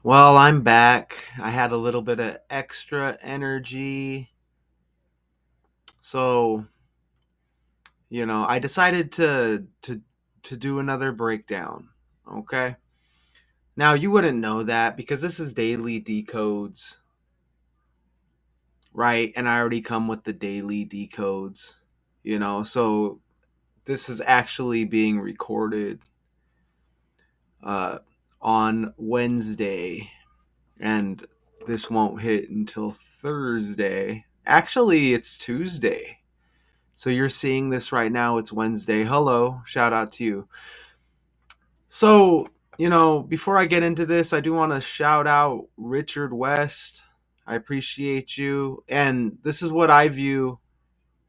Well, I'm back. I had a little bit of extra energy. So, I decided to do another breakdown. Okay? Now, you wouldn't know that because this is daily decodes, right? And I already come with the daily decodes, So this is actually being recorded uh on Wednesday, and this won't hit until Thursday. Actually, it's Tuesday. So you're seeing this right now. It's Wednesday. Hello. Shout out to you. So, before I get into this, I do want to shout out Richard West. I appreciate you. And this is what I view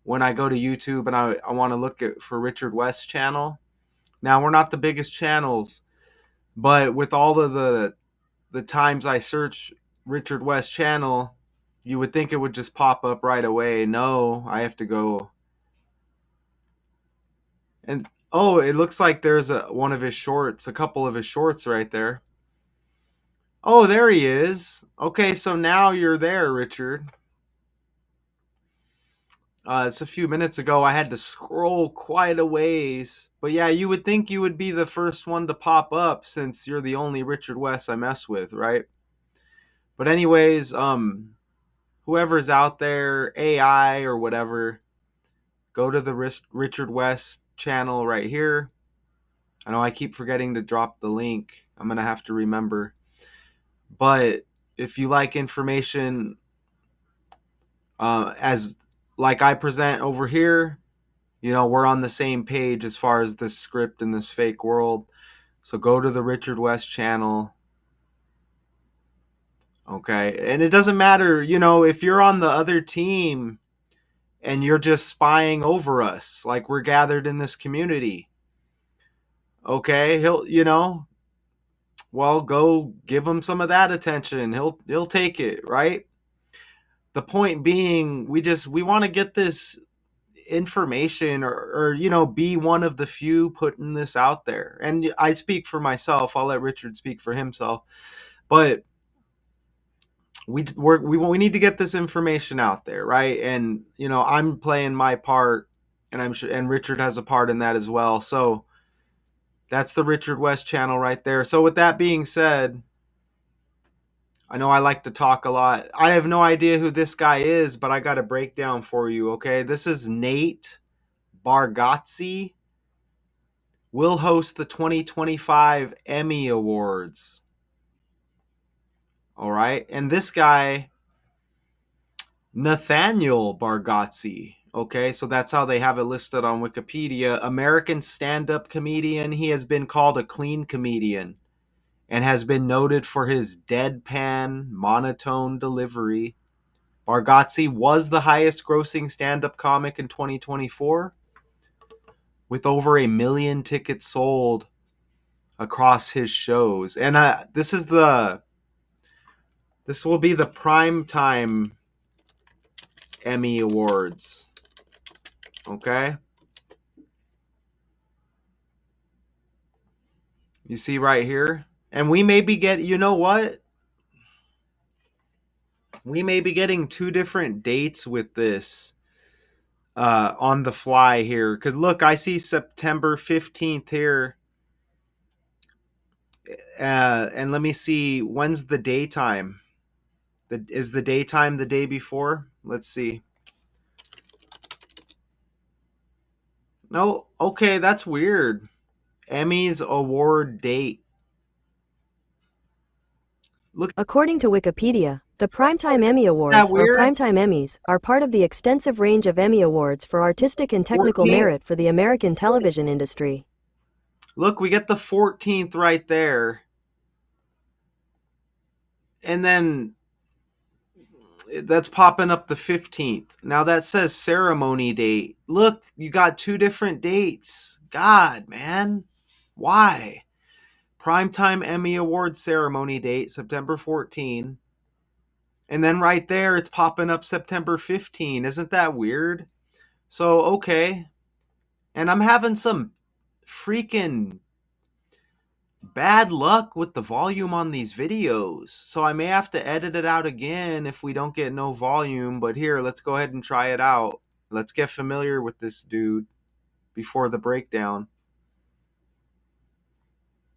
when I go to YouTube and I want to look at for Richard West's channel. Now, we're not the biggest channels, but with all of the times I search Richard West channel, you would think it would just pop up right away. No, I have to go. And oh, it looks like there's one of his shorts, a couple of his shorts right there. Oh, there he is. Okay, so now you're there, Richard. It's a few minutes ago. I had to scroll quite a ways. But yeah, you would think you would be the first one to pop up since you're the only Richard West I mess with, right? But anyways, whoever's out there, AI or whatever, go to the Richard West channel right here. I know I keep forgetting to drop the link. I'm going to have to remember. But if you like information as like I present over here, we're on the same page as far as this script in this fake world. So go to the Richard West channel. Okay. And it doesn't matter, if you're on the other team and you're just spying over us, like we're gathered in this community. Okay. Well, go give him some of that attention. He'll take it, right? The point being, we want to get this information, or be one of the few putting this out there. And I speak for myself. I'll let Richard speak for himself. But we need to get this information out there, right? And I'm playing my part, and I'm sure, and Richard has a part in that as well. So that's the Richard West channel right there. So with that being said, I know I like to talk a lot. I have no idea who this guy is, but I got a breakdown for you, okay? This is Nate Bargatze. Will host the 2025 Emmy Awards. All right? And this guy, Nathaniel Bargatze, okay? So that's how they have it listed on Wikipedia. American stand-up comedian. He has been called a clean comedian and has been noted for his deadpan, monotone delivery. Bargatze was the highest grossing stand up comic in 2024 with over 1 million tickets sold across his shows. And this will be the primetime Emmy Awards. Okay? You see right here? And we may be getting, you know what? We may be getting two different dates with this on the fly here. Because look, I see September 15th here. And let me see, when's the daytime? Is the daytime the day before? Let's see. No, okay, that's weird. Emmys award date. Look, According to Wikipedia, the Primetime Emmy is that Awards, or weird? Primetime Emmys, are part of the extensive range of Emmy Awards for artistic and technical 14th. merit for the American television industry. Look, we get the 14th right there. And then that's popping up the 15th. Now that says ceremony date. Look, you got two different dates. God, man. Why? Primetime Emmy Award ceremony date, September 14. And then right there, it's popping up September 15. Isn't that weird? So, okay. And I'm having some freaking bad luck with the volume on these videos. So I may have to edit it out again if we don't get no volume. But here, let's go ahead and try it out. Let's get familiar with this dude before the breakdown.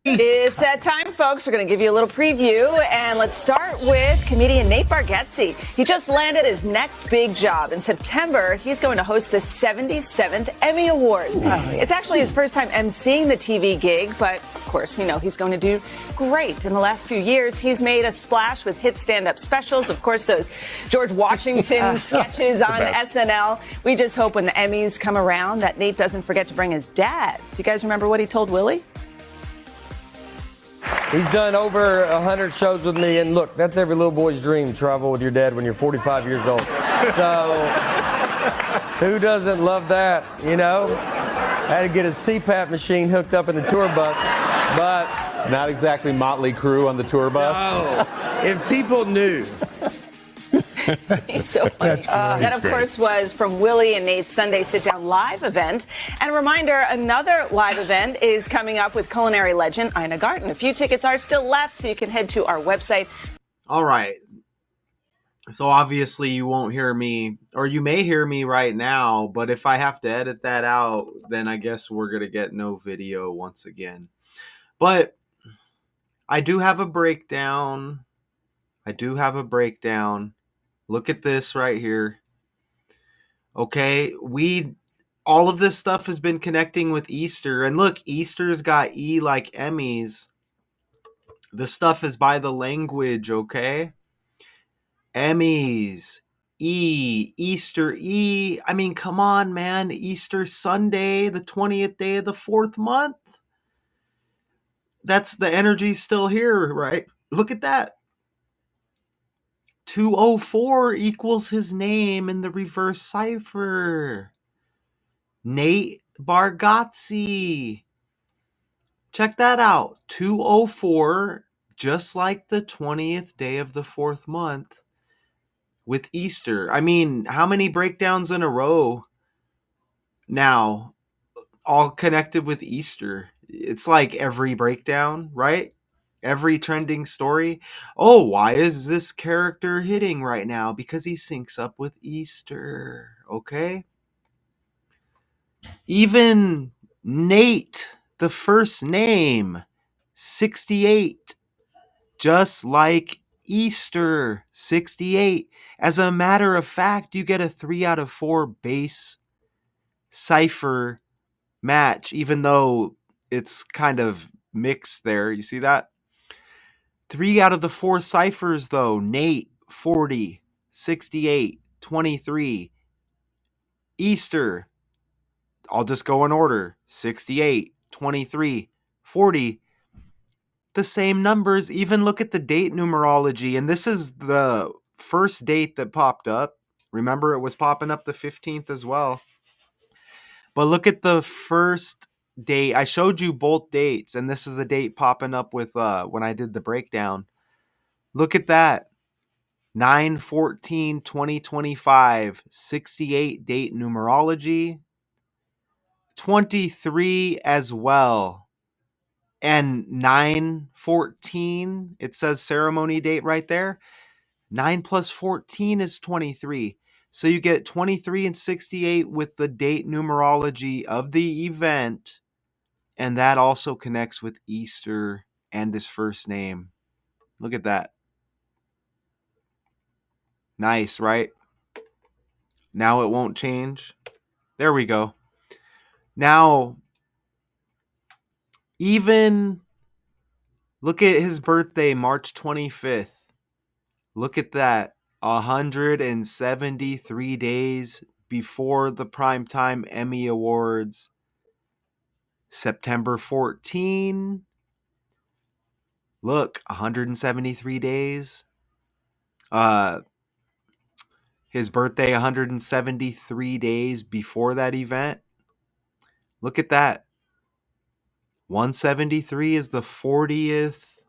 It's that time, folks. We're going to give you a little preview, and let's start with comedian Nate Bargatze. He just landed his next big job. In September, he's going to host the 77th Emmy Awards. It's actually his first time emceeing the TV gig, but of course, we know he's going to do great. In the last few years, he's made a splash with hit stand-up specials. Of course, those George Washington sketches on SNL. We just hope when the Emmys come around that Nate doesn't forget to bring his dad. Do you guys remember what he told Willie? He's done over 100 shows with me, and look, that's every little boy's dream, to travel with your dad when you're 45 years old. So, who doesn't love that, you know? Had to get a CPAP machine hooked up in the tour bus, but... Not exactly Motley Crue on the tour bus. No, if people knew. He's so funny. That, of course, was from Willie and Nate's Sunday Sit Down live event. And a reminder, another live event is coming up with culinary legend Ina Garten. A few tickets are still left, so you can head to our website. All right. So obviously you won't hear me, or you may hear me right now, but if I have to edit that out, then I guess we're going to get no video once again. But I do have a breakdown. Look at this right here. Okay, all of this stuff has been connecting with Easter. And look, Easter's got E like Emmys. The stuff is by the language, okay? Emmys, E, Easter E. I mean, come on, man. Easter Sunday, the 20th day of the 4th month. That's the energy still here, right? Look at that. 204 equals his name in the reverse cipher. Nate Bargatze. Check that out. 204, just like the 20th day of the 4th month with Easter. I mean, how many breakdowns in a row now, all connected with Easter? It's like every breakdown, right? Every trending story. Oh, why is this character hitting right now? Because he syncs up with Easter. Okay. Even Nate, the first name, 68. Just like Easter, 68. As a matter of fact, you get a 3 out of 4 base cipher match, even though it's kind of mixed there. You see that? 3 out of the 4 ciphers, though. Nate, 40, 68, 23. Easter, I'll just go in order. 68, 23, 40. The same numbers. Even look at the date numerology. And this is the first date that popped up. Remember, it was popping up the 15th as well. But look at the first date. I showed you both dates, and this is the date popping up with when I did the breakdown. Look at that. 9/14/2025, 68 date numerology. 23 as well. And 9/14, it says ceremony date right there. 9 plus 14 is 23. So you get 23 and 68 with the date numerology of the event. And that also connects with Easter and his first name. Look at that. Nice, right? Now it won't change. There we go. Now, even look at his birthday, March 25th. Look at that. 173 days before the primetime Emmy Awards. September 14. Look, 173 days. His birthday, 173 days before that event. Look at that. 173 is the 40th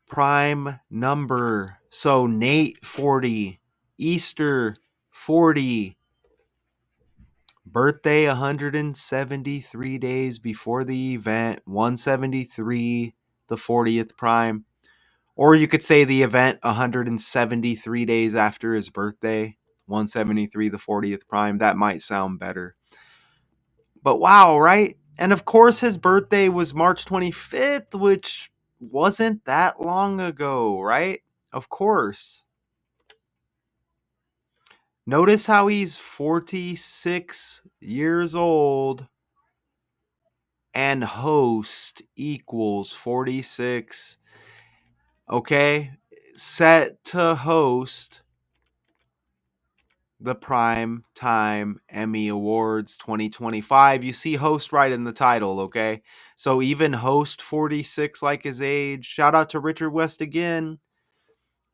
prime number. So Nate 40, Easter 40, Birthday 173 days before the event, 173, the 40th prime. Or you could say the event 173 days after his birthday, 173, the 40th prime. That might sound better. But wow, right? And of course, his birthday was March 25th, which wasn't that long ago, right? Of course. Notice how he's 46 years old and host equals 46. Okay? Set to host the Prime Time Emmy Awards 2025. You see host right in the title, okay? So even host 46 like his age. Shout out to Richard West again.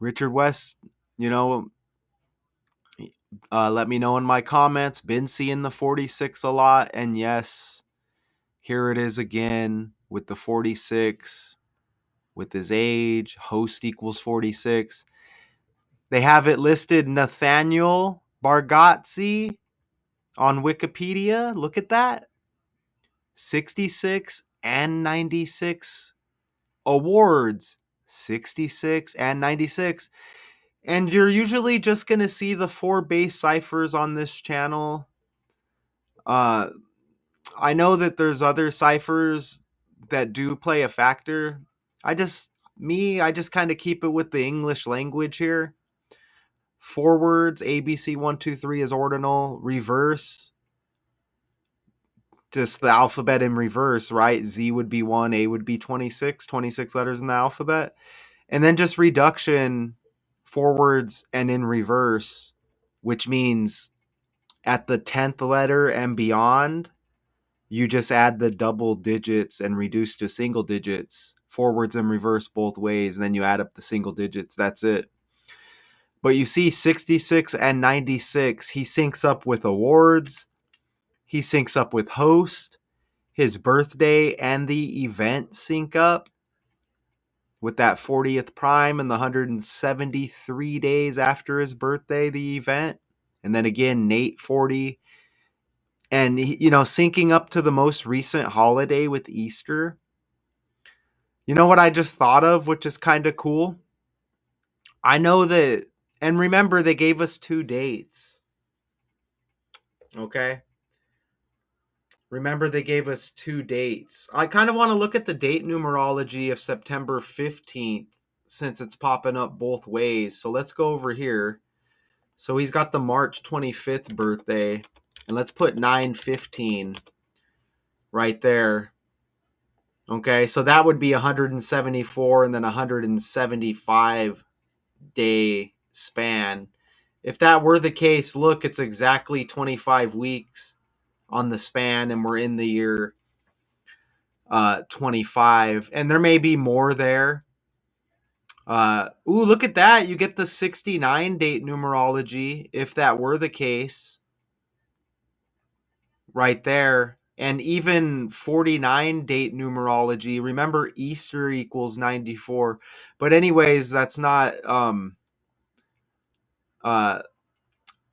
Richard West, you know, let me know in my comments. Been seeing the 46 a lot. And yes, here it is again with the 46, with his age. Host equals 46. They have it listed Nathaniel Bargatze on Wikipedia. Look at that. 66 and 96 awards. 66 and 96. And you're usually just going to see the 4 base ciphers on this channel. I know that there's other ciphers that do play a factor. I just kind of keep it with the English language here. Forwards, ABC 123 is ordinal. Reverse, just the alphabet in reverse, right? Z would be 1, A would be 26, 26 letters in the alphabet. And then just reduction, forwards and in reverse, which means at the 10th letter and beyond, you just add the double digits and reduce to single digits, forwards and reverse both ways, and then you add up the single digits. That's it. But you see 66 and 96, he syncs up with awards, he syncs up with host, his birthday and the event sync up with that 40th prime and the 173 days after his birthday, the event. And then again, Nate 40. And, syncing up to the most recent holiday with Easter. You know what I just thought of, which is kind of cool? I know that, and remember, they gave us 2 dates. Okay? Remember, they gave us 2 dates. I kind of want to look at the date numerology of September 15th since it's popping up both ways. So let's go over here. So he's got the March 25th birthday. And let's put 9/15 right there. Okay, so that would be 174 and then 175 day span. If that were the case, look, it's exactly 25 weeks on the span, and we're in the year 25. And there may be more there. Look at that. You get the 69 date numerology, if that were the case, right there. And even 49 date numerology. Remember, Easter equals 94. But anyways, that's not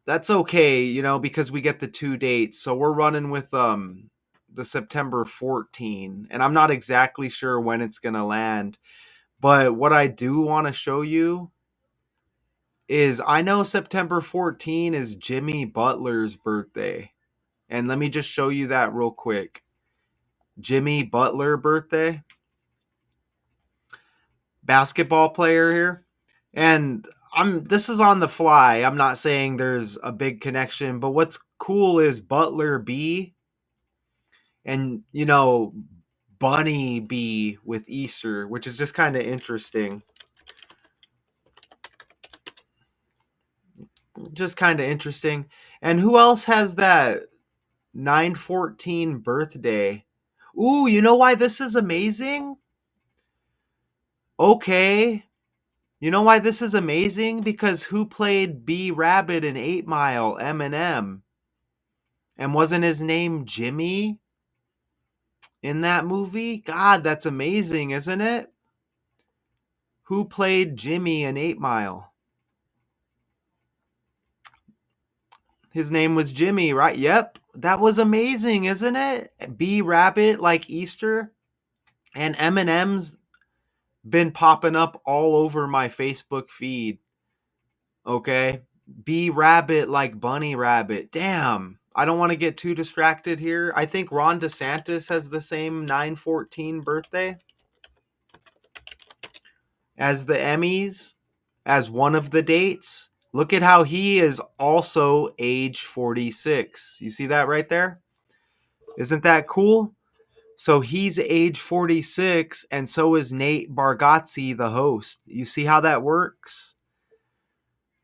that's okay, because we get the 2 dates. So we're running with the September 14, and I'm not exactly sure when it's going to land. But what I do want to show you is I know September 14 is Jimmy Butler's birthday. And let me just show you that real quick. Jimmy Butler birthday. Basketball player here. And this is on the fly. I'm not saying there's a big connection, but what's cool is Butler B and Bunny B with Easter, which is just kind of interesting. And who else has that 9/14 birthday? Ooh, you know why this is amazing? Okay. You know why this is amazing? Because who played B Rabbit in 8 Mile? Eminem. And wasn't his name Jimmy in that movie? God, that's amazing, isn't it? Who played Jimmy in 8 Mile? His name was Jimmy, right? Yep. That was amazing, isn't it? B Rabbit like Easter. And Eminem's been popping up all over my Facebook feed. Okay? B Rabbit like Bunny Rabbit. Damn. I don't want to get too distracted here. I think Ron DeSantis has the same 9/14 birthday as the Emmys, as one of the dates. Look at how he is also age 46. You see that right there? Isn't that cool? So he's age 46, and so is Nate Bargatze, the host. You see how that works?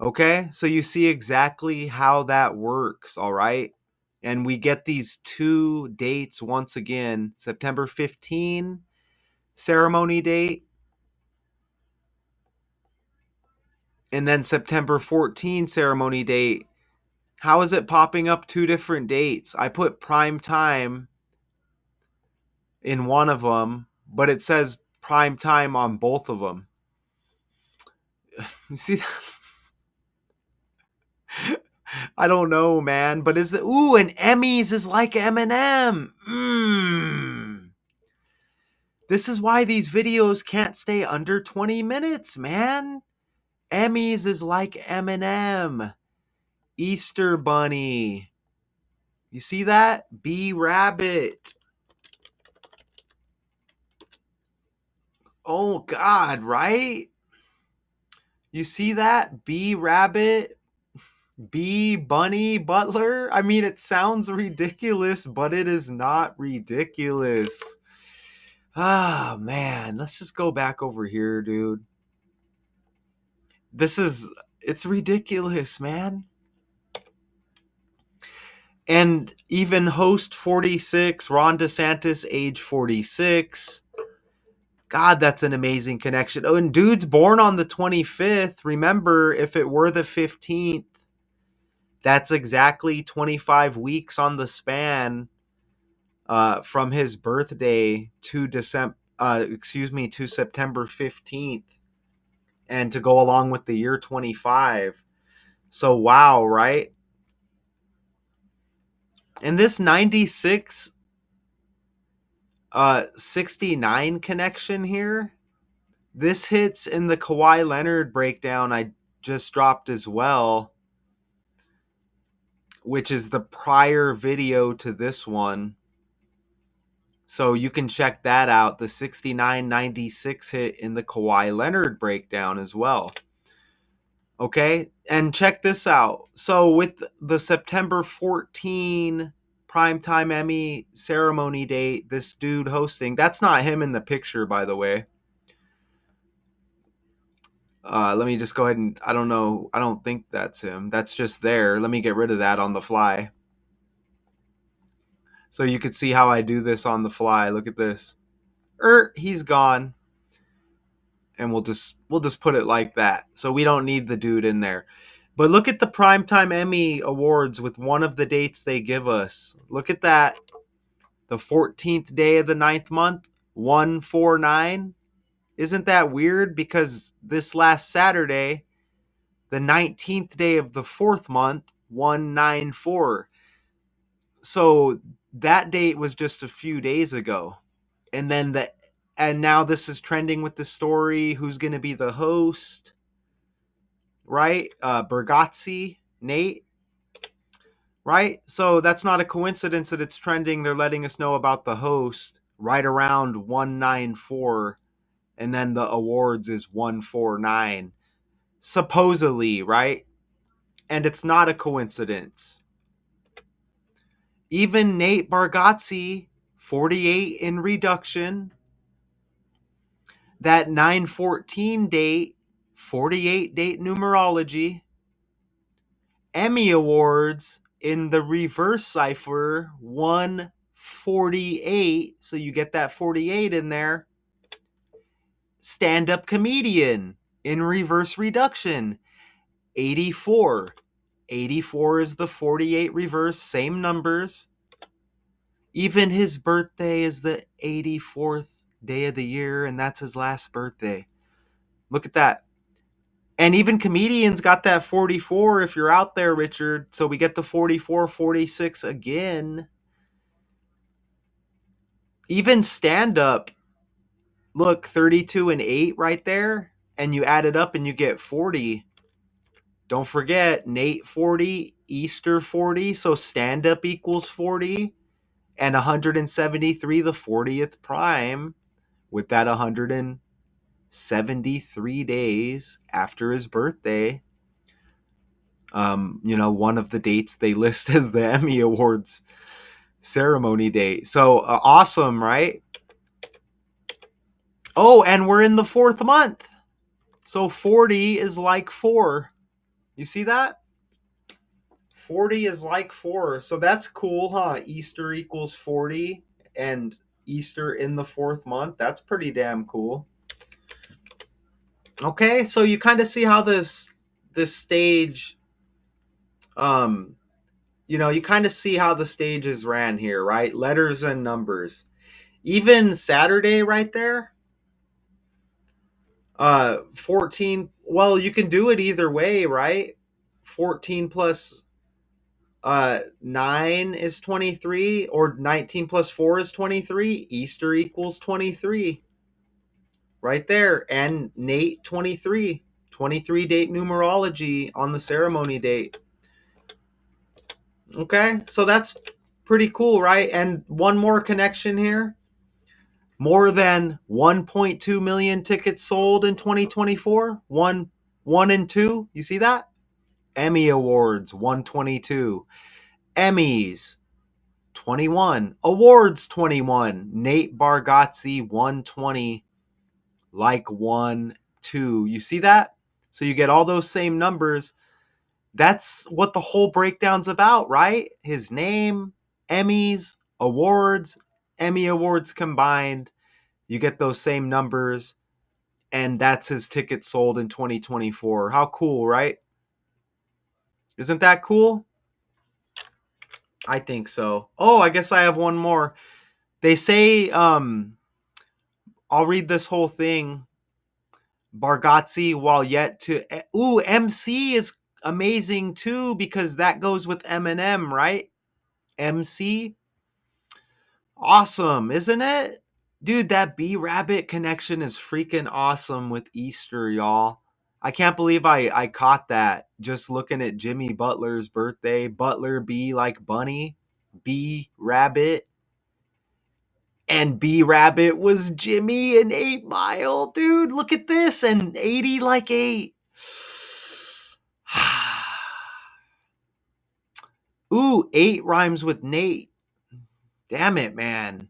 Okay, so you see exactly how that works, all right? And we get these two dates once again. September 15, ceremony date, and then September 14, ceremony date. How is it popping up two different dates? I put prime time in one of them, but it says prime time on both of them. You see that? I don't know, man. But is it? Ooh, and Emmys is like Eminem. This is why these videos can't stay under 20 minutes, man. Emmys is like Eminem. Easter Bunny. You see that? B Rabbit. Oh, God, right? You see that? B Rabbit. B Bunny Butler. I mean, it sounds ridiculous, but it is not ridiculous. Ah, man. Let's just go back over here, dude. It's ridiculous, man. And even host 46, Ron DeSantis, age 46. God, that's an amazing connection. Oh, and dude's born on the 25th. Remember, if it were the 15th, that's exactly 25 weeks on the span from his birthday to to September 15th, and to go along with the year 25. So wow, right? And this 96 69 connection here, this hits in the Kawhi Leonard breakdown I just dropped as well, which is the prior video to this one. So you can check that out, the 69-96 hit in the Kawhi Leonard breakdown as well. Okay, and check this out. So with the September 14 primetime Emmy ceremony date, this dude hosting, that's not him in the picture, by the way. Let me just go ahead and, I don't know, I don't think that's him. That's just there. Let me get rid of that on the fly. So you could see how I do this on the fly. Look at this. He's gone. And we'll just put it like that. So we don't need the dude in there. But look at the primetime Emmy Awards with one of the dates they give us. Look at that. The 14th day of the 9th month, 149. Isn't that weird? Because this last Saturday, the 19th day of the 4th month, 194. So that date was just a few days ago. And now this is trending with the story. Who's going to be the host? Right? Bargatze, Nate. Right? So that's not a coincidence that it's trending. They're letting us know about the host right around 194. And then the awards is 149. Supposedly, right? And it's not a coincidence. Even Nate Bargatze, 48 in reduction. That 9/14 date, 48 date numerology. Emmy Awards in the reverse cipher, 148. So you get that 48 in there. Stand-up comedian in reverse reduction, 84. 84 is the 48 reverse, same numbers. Even his birthday is the 84th day of the year, and that's his last birthday. Look at that. And even comedians got that 44 if you're out there, Richard. So we get the 44, 46 again. Even stand up, look, 32 and 8 right there. And you add it up and you get 40. Don't forget, Nate 40, Easter 40. So stand up equals 40. And 173, the 40th prime, with that 173 days after his birthday. One of the dates they list as the Emmy Awards ceremony date. So awesome, right? Oh, and we're in the 4th month. So 40 is like 4. You see that? 40 is like 4. So that's cool, huh? Easter equals 40 and Easter in the 4th month. That's pretty damn cool. Okay, so you kind of see how this stage you kind of see how the stages ran here, right? Letters and numbers. Even Saturday right there, 14, well, you can do it either way, right? 14 plus 9 is 23, or 19 plus 4 is 23. Easter equals 23 right there. And Nate 23 date numerology on the ceremony date. Okay, so that's pretty cool, right? And one more connection here. More than 1.2 million tickets sold in 2024. One and two. You see that? Emmy Awards 122. Emmys 21. Awards 21. Nate Bargatze 120. Like 1, 2. You see that? So you get all those same numbers. That's what the whole breakdown's about, right? His name, Emmys, awards, Emmy Awards combined. You get those same numbers, and that's his tickets sold in 2024. How cool, right? Isn't that cool? I think so. Oh, I guess I have one more. They say, I'll read this whole thing. Bargatze, while yet to... Ooh, MC is amazing too, because that goes with Eminem, right? MC. Awesome, isn't it? Dude, that B Rabbit connection is freaking awesome with Easter, y'all. I can't believe I caught that just looking at Jimmy Butler's birthday. Butler B like bunny, B Rabbit. And B Rabbit was Jimmy in 8 Mile. Dude, look at this. And 80 like 8. Ooh, 8 rhymes with Nate. Damn it, man.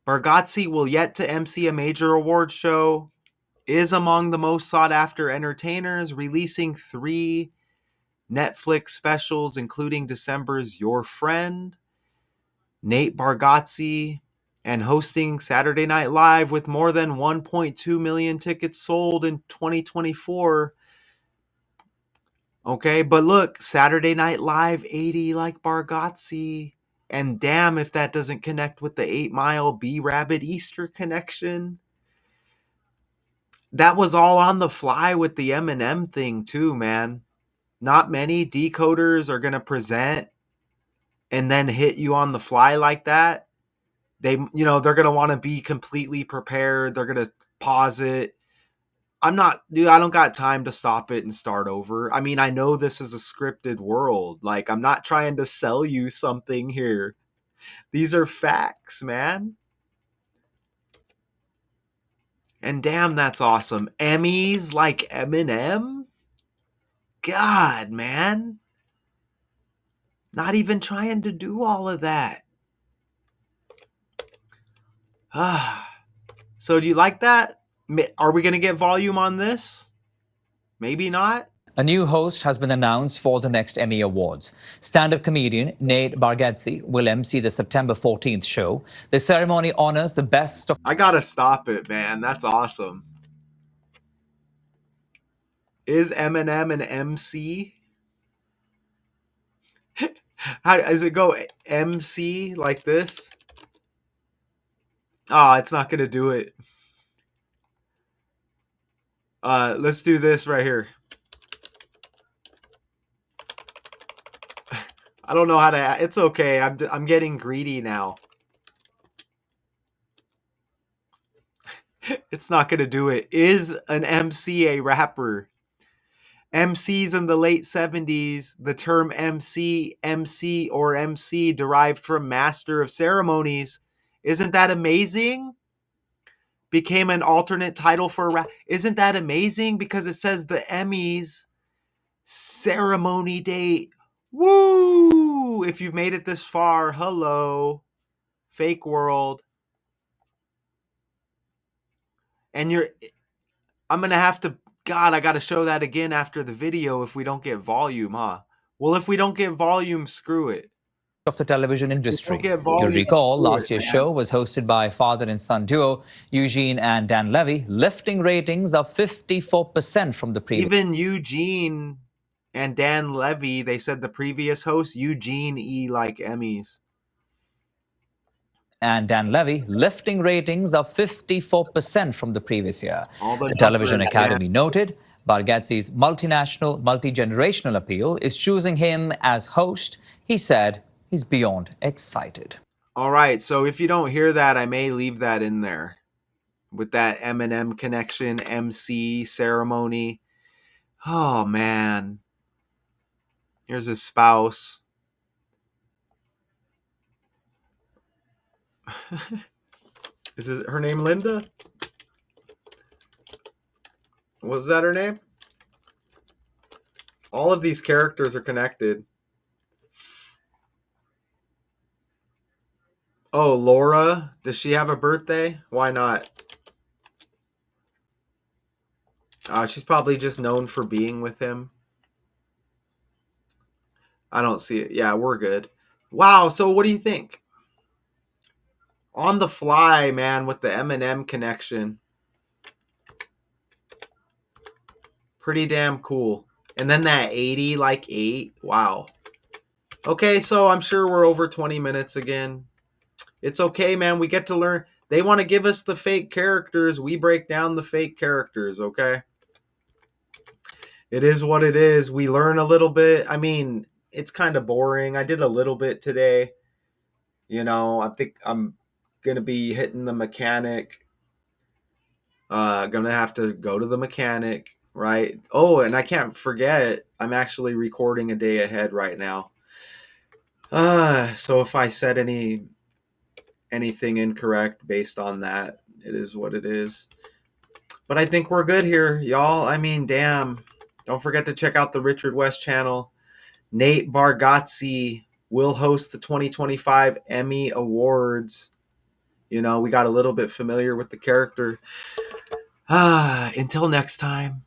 Bargatze will yet to MC a major award show, is among the most sought after entertainers, releasing 3 Netflix specials, including December's Your Friend, Nate Bargatze, and hosting Saturday Night Live with more than 1.2 million tickets sold in 2024. Okay, but look, Saturday Night Live 80 like Bargatze. And damn if that doesn't connect with the 8 Mile B Rabbit Easter connection. That was all on the fly with the Eminem thing too, man. Not many decoders are going to present and then hit you on the fly like that. They're going to want to be completely prepared. They're going to pause it. I don't got time to stop it and start over. I mean, I know this is a scripted world. Like, I'm not trying to sell you something here. These are facts, man. And damn, that's awesome. Emmys like Eminem? God, man. Not even trying to do all of that. So do you like that? Are we going to get volume on this? Maybe not. A new host has been announced for the next Emmy Awards. Stand-up comedian Nate Bargatze will MC the September 14th show. The ceremony honors the best of... I got to stop it, man. That's awesome. Is Eminem an MC? How does it go? MC like this? Oh, it's not going to do it. Let's do this right here. I don't know how to. It's okay. I'm getting greedy now. It's not gonna do it. Is an MC a rapper? MCs in the late 70s, the term MC or MC derived from Master of Ceremonies. Isn't that amazing? Became an alternate title for rap. Isn't that amazing? Because it says the Emmys ceremony date. Woo! If you've made it this far, hello, fake world. And I'm going to have to, God, I got to show that again after the video if we don't get volume, huh? Well, if we don't get volume, screw it. Of the television If we don't industry. get You'll volume, recall screw last it, year's man. show was hosted by father and son duo Eugene and Dan Levy, lifting ratings up 54% from the previous. Even Eugene and Dan Levy, they said the previous host, Eugene E. like Emmys. And Dan Levy, lifting ratings up 54% from the previous year. All the The Television numbers, Academy noted Bargatze's multinational, multi-generational appeal is choosing him as host. He said he's beyond excited. All right, so if you don't hear that, I may leave that in there with that Eminem connection, MC ceremony. Oh man, here's his spouse. Is her name Linda? What was that her name? All of these characters are connected. Oh, Laura, does she have a birthday? Why not? She's probably just known for being with him. I don't see it. Yeah, we're good. Wow, so what do you think? On the fly, man, with the Eminem connection. Pretty damn cool. And then that 80 like 8. Wow. Okay, so I'm sure we're over 20 minutes again. It's okay, man. We get to learn. They want to give us the fake characters. We break down the fake characters, okay? It is what it is. We learn a little bit. I mean, it's kind of boring. I did a little bit today. You know, I think I'm going to be hitting the mechanic. Gonna have to go to the mechanic, right? Oh, and I can't forget, I'm actually recording a day ahead right now. So if I said anything incorrect based on that, it is what it is. But I think we're good here, y'all. I mean, damn. Don't forget to check out the Richard West channel. Nate Bargatze will host the 2025 Emmy Awards. You know, we got a little bit familiar with the character. Until next time.